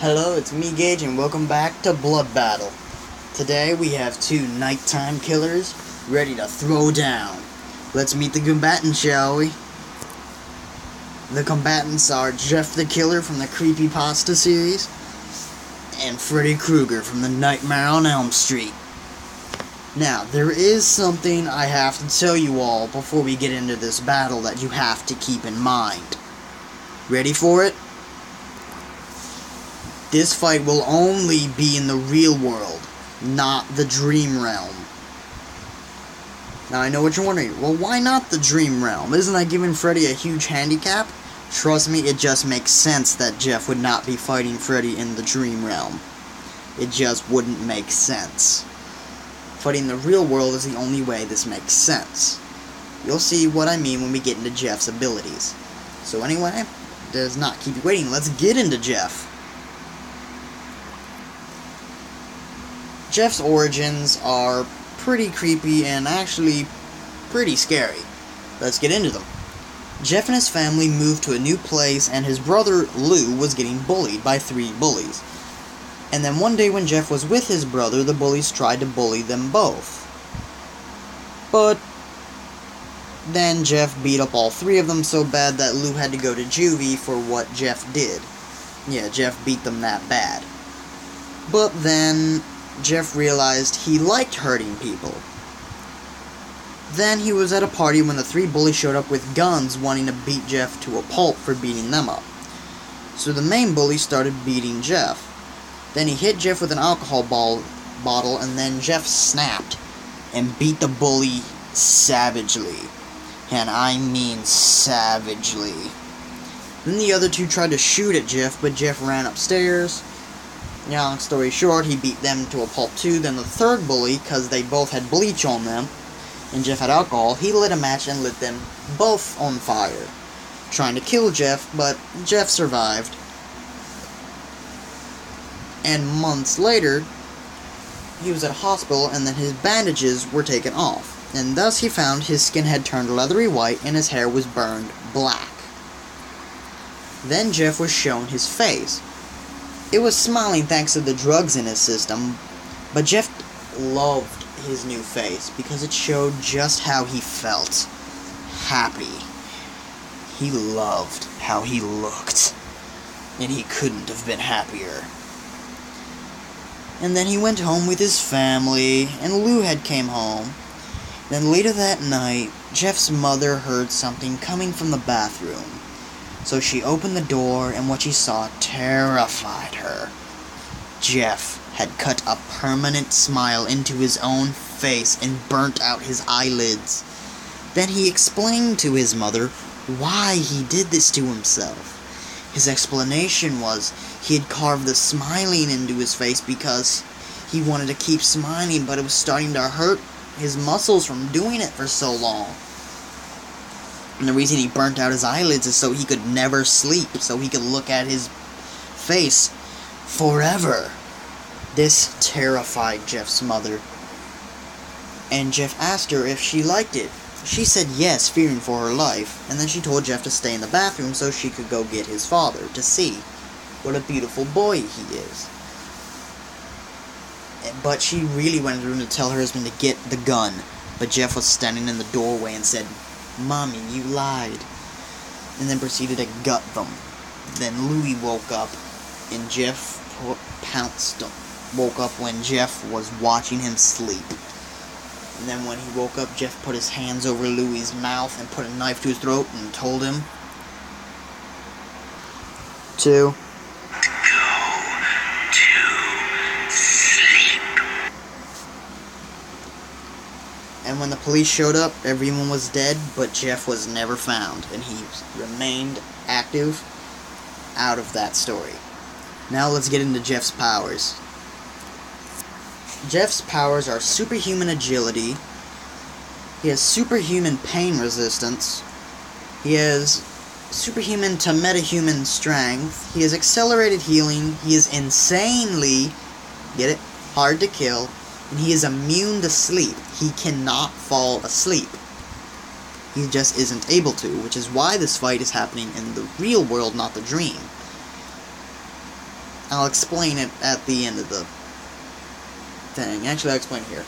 Hello, it's me, Gage, and welcome back to Blood Battle. Today we have two nighttime killers ready to throw down. Let's meet the combatants, shall we? The combatants are Jeff the Killer from the Creepypasta series and Freddy Krueger from the Nightmare on Elm Street. Now, there is something I have to tell you all before we get into this battle that you have to keep in mind. Ready for it? This fight will only be in the real world, not the dream realm. Now I know what you're wondering, well, why not the dream realm? Isn't that giving Freddy a huge handicap? Trust me, it just makes sense that Jeff would not be fighting Freddy in the dream realm. It just wouldn't make sense. Fighting the real world is the only way this makes sense. You'll see what I mean when we get into Jeff's abilities. So anyway, does not keep you waiting, let's get into Jeff. Jeff's origins are pretty creepy and actually pretty scary. Let's get into them. Jeff and his family moved to a new place, and his brother Lou was getting bullied by 3 bullies. And then one day when Jeff was with his brother, the bullies tried to bully them both. But then Jeff beat up all 3 of them so bad that Lou had to go to juvie for what Jeff did. Yeah, Jeff beat them that bad. But then Jeff realized he liked hurting people. Then he was at a party when the 3 bullies showed up with guns wanting to beat Jeff to a pulp for beating them up. So the main bully started beating Jeff. Then he hit Jeff with an alcohol bottle, and then Jeff snapped and beat the bully savagely. And I mean savagely. Then the other 2 tried to shoot at Jeff, but Jeff ran upstairs. Long story short, he beat them to a pulp too. Then the 3rd bully, because they both had bleach on them, and Jeff had alcohol, he lit a match and lit them both on fire, trying to kill Jeff, but Jeff survived. And months later, he was at a hospital, and then his bandages were taken off, and thus he found his skin had turned leathery white and his hair was burned black. Then Jeff was shown his face. It was smiling thanks to the drugs in his system, but Jeff loved his new face because it showed just how he felt. Happy. He loved how he looked, and he couldn't have been happier. And then he went home with his family, and Lou had came home. Then later that night, Jeff's mother heard something coming from the bathroom. So she opened the door, and what she saw terrified her. Jeff had cut a permanent smile into his own face and burnt out his eyelids. Then he explained to his mother why he did this to himself. His explanation was he had carved the smiling into his face because he wanted to keep smiling, but it was starting to hurt his muscles from doing it for so long. And the reason he burnt out his eyelids is so he could never sleep, so he could look at his face forever. This terrified Jeff's mother, and Jeff asked her if she liked it. She said yes, fearing for her life, and then she told Jeff to stay in the bathroom so she could go get his father to see what a beautiful boy he is. But she really went into the room to tell her husband to get the gun, but Jeff was standing in the doorway and said, "Mommy, you lied," and then proceeded to gut them. Then Louie woke up, and Jeff woke up when Jeff was watching him sleep. And then when he woke up, Jeff put his hands over Louie's mouth and put a knife to his throat and told him to go to sleep. And when the police showed up, everyone was dead, but Jeff was never found, and he remained active out of that story. Now let's get into Jeff's powers. Jeff's powers are superhuman agility. He has superhuman pain resistance. He has superhuman to metahuman strength. He has accelerated healing. He is insanely, get it, hard to kill. And he is immune to sleep. He cannot fall asleep. He just isn't able to, which is why this fight is happening in the real world, not the dream. I'll explain it at the end of the thing. Actually, I'll explain it here.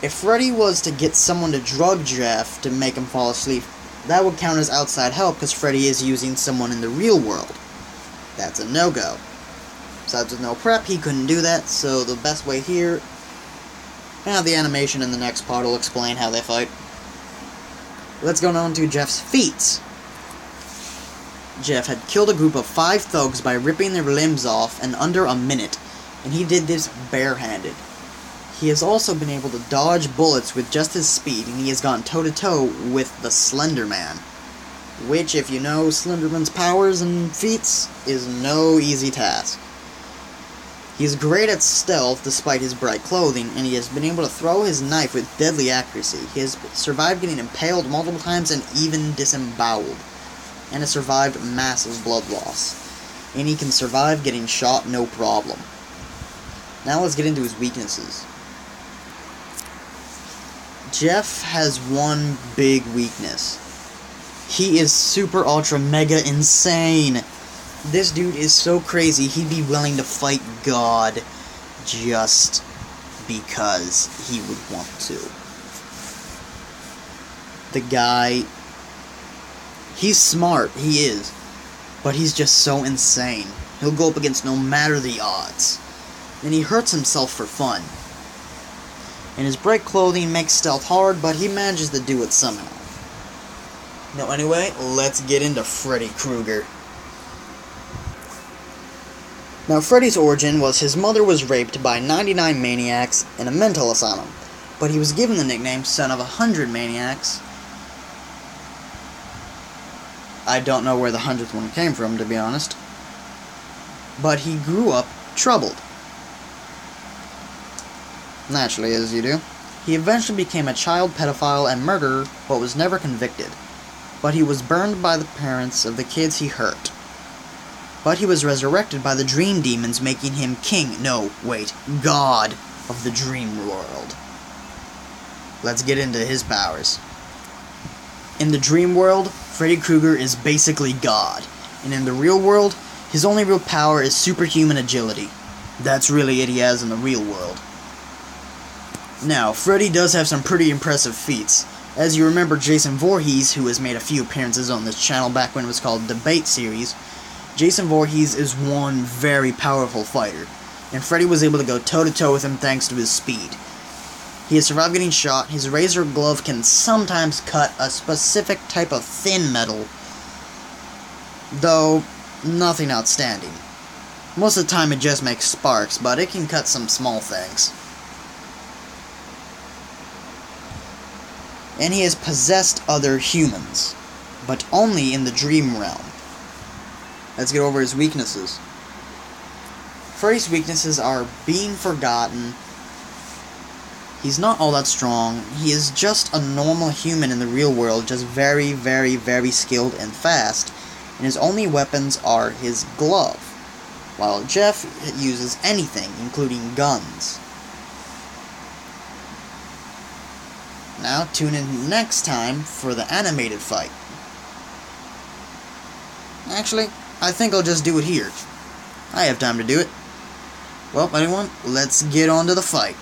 If Freddy was to get someone to drug Jeff to make him fall asleep, that would count as outside help because Freddy is using someone in the real world. That's a no-go. Besides, with no prep, he couldn't do that, so the best way here... And the animation in the next part will explain how they fight. Let's go on to Jeff's feats. Jeff had killed a group of 5 thugs by ripping their limbs off in under a minute, and he did this barehanded. He has also been able to dodge bullets with just his speed, and he has gone toe-to-toe with the Slender Man. Which, if you know Slenderman's powers and feats, is no easy task. He is great at stealth despite his bright clothing, and he has been able to throw his knife with deadly accuracy. He has survived getting impaled multiple times and even disemboweled, and has survived massive blood loss. And he can survive getting shot no problem. Now let's get into his weaknesses. Jeff has one big weakness. He is super ultra mega insane. This dude is so crazy, he'd be willing to fight God just because he would want to. The guy, he's smart, he is, but he's just so insane. He'll go up against no matter the odds. And he hurts himself for fun. And his bright clothing makes stealth hard, but he manages to do it somehow. Now anyway, let's get into Freddy Krueger. Now Freddy's origin was his mother was raped by 99 maniacs in a mental asylum, but he was given the nickname Son of 100 Maniacs. I don't know where the 100th one came from, to be honest. But he grew up troubled. Naturally, as you do. He eventually became a child pedophile and murderer, but was never convicted. But he was burned by the parents of the kids he hurt. But he was resurrected by the dream demons, making him God of the dream world. Let's get into his powers. In the dream world, Freddy Krueger is basically God. And in the real world, his only real power is superhuman agility. That's really it he has in the real world. Now, Freddy does have some pretty impressive feats. As you remember, Jason Voorhees, who has made a few appearances on this channel back when it was called Debate Series, Jason Voorhees is one very powerful fighter, and Freddy was able to go toe-to-toe with him thanks to his speed. He has survived getting shot. His razor glove can sometimes cut a specific type of thin metal, though nothing outstanding. Most of the time it just makes sparks, but it can cut some small things. And he has possessed other humans, but only in the dream realm. Let's get over his weaknesses. Freddy's weaknesses are being forgotten. He's not all that strong. He is just a normal human in the real world, just very, very, very skilled and fast. And his only weapons are his glove, while Jeff uses anything, including guns. Now, tune in next time for the animated fight. Actually, I think I'll just do it here. I have time to do it. Well, anyone, let's get on to the fight.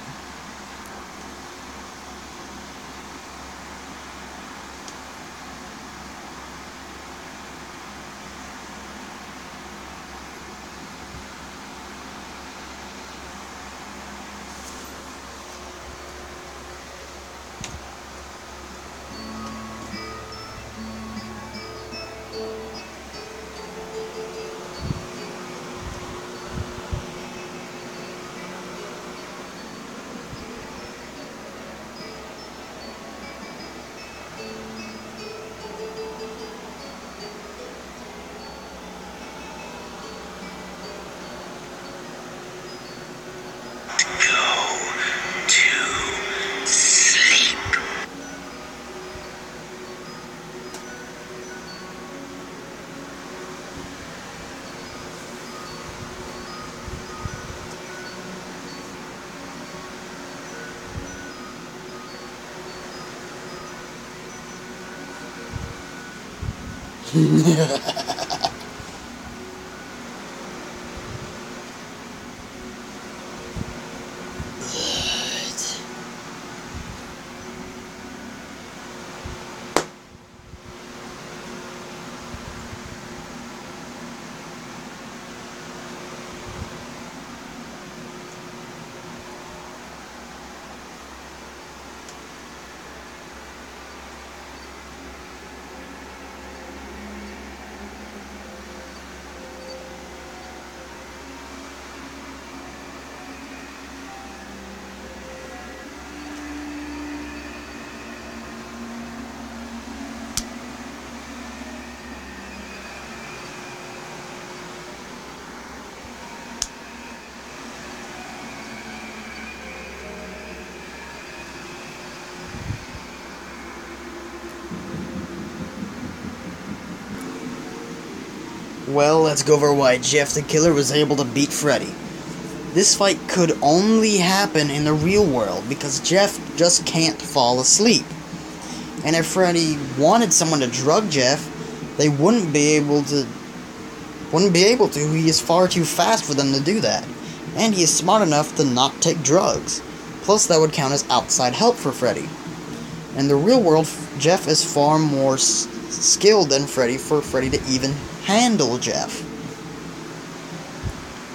Well, let's go over why Jeff the Killer was able to beat Freddy. This fight could only happen in the real world because Jeff just can't fall asleep. And if Freddy wanted someone to drug Jeff, they wouldn't be able to. He is far too fast for them to do that. And he is smart enough to not take drugs. Plus, that would count as outside help for Freddy. In the real world, Jeff is far more skilled than Freddy for Freddy to even handle Jeff.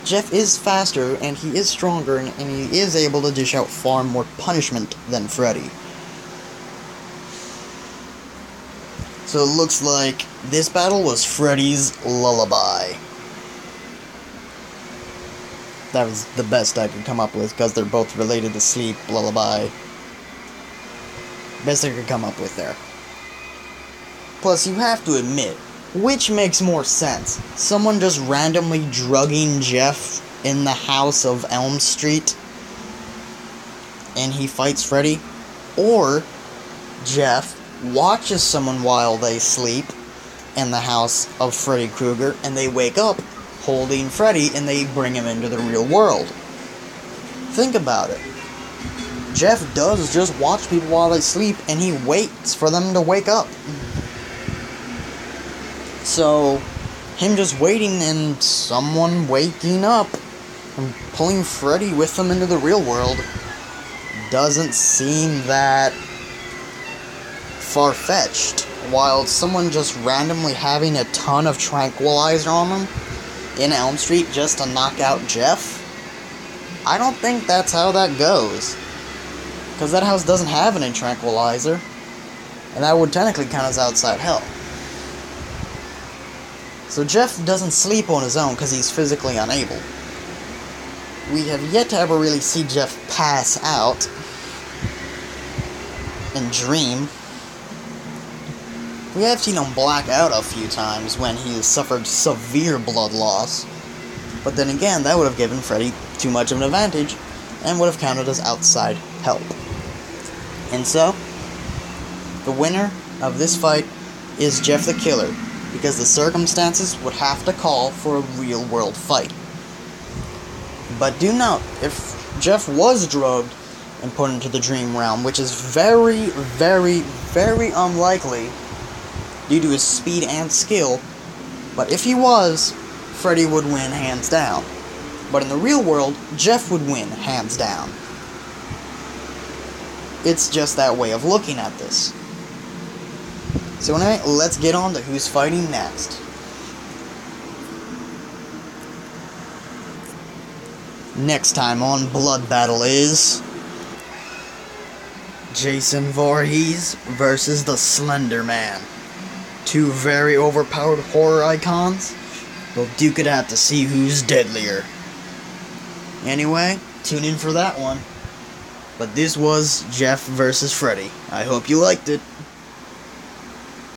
Jeff is faster, and he is stronger, and he is able to dish out far more punishment than Freddy. So it looks like this battle was Freddy's lullaby. That was the best I could come up with, because they're both related to sleep, lullaby. Best I could come up with there. Plus, you have to admit, which makes more sense? Someone just randomly drugging Jeff in the house of Elm Street, and he fights Freddy? Or Jeff watches someone while they sleep in the house of Freddy Krueger, and they wake up holding Freddy, and they bring him into the real world. Think about it. Jeff does just watch people while they sleep, and he waits for them to wake up. So, him just waiting and someone waking up and pulling Freddy with them into the real world doesn't seem that far-fetched. While someone just randomly having a ton of tranquilizer on them in Elm Street just to knock out Jeff, I don't think that's how that goes. Because that house doesn't have any tranquilizer, and that would technically count as outside help. So Jeff doesn't sleep on his own because he's physically unable. We have yet to ever really see Jeff pass out and dream. We have seen him black out a few times when he has suffered severe blood loss. But then again, that would have given Freddy too much of an advantage and would have counted as outside help. And so, the winner of this fight is Jeff the Killer, because the circumstances would have to call for a real-world fight. But do note, if Jeff was drugged and put into the dream realm, which is very, very, very unlikely due to his speed and skill, but if he was, Freddy would win hands down. But in the real world, Jeff would win hands down. It's just that way of looking at this. So anyway, let's get on to who's fighting next. Next time on Blood Battle is Jason Voorhees versus the Slender Man. Two very overpowered horror icons. They'll duke it out to see who's deadlier. Anyway, tune in for that one. But this was Jeff versus Freddy. I hope you liked it.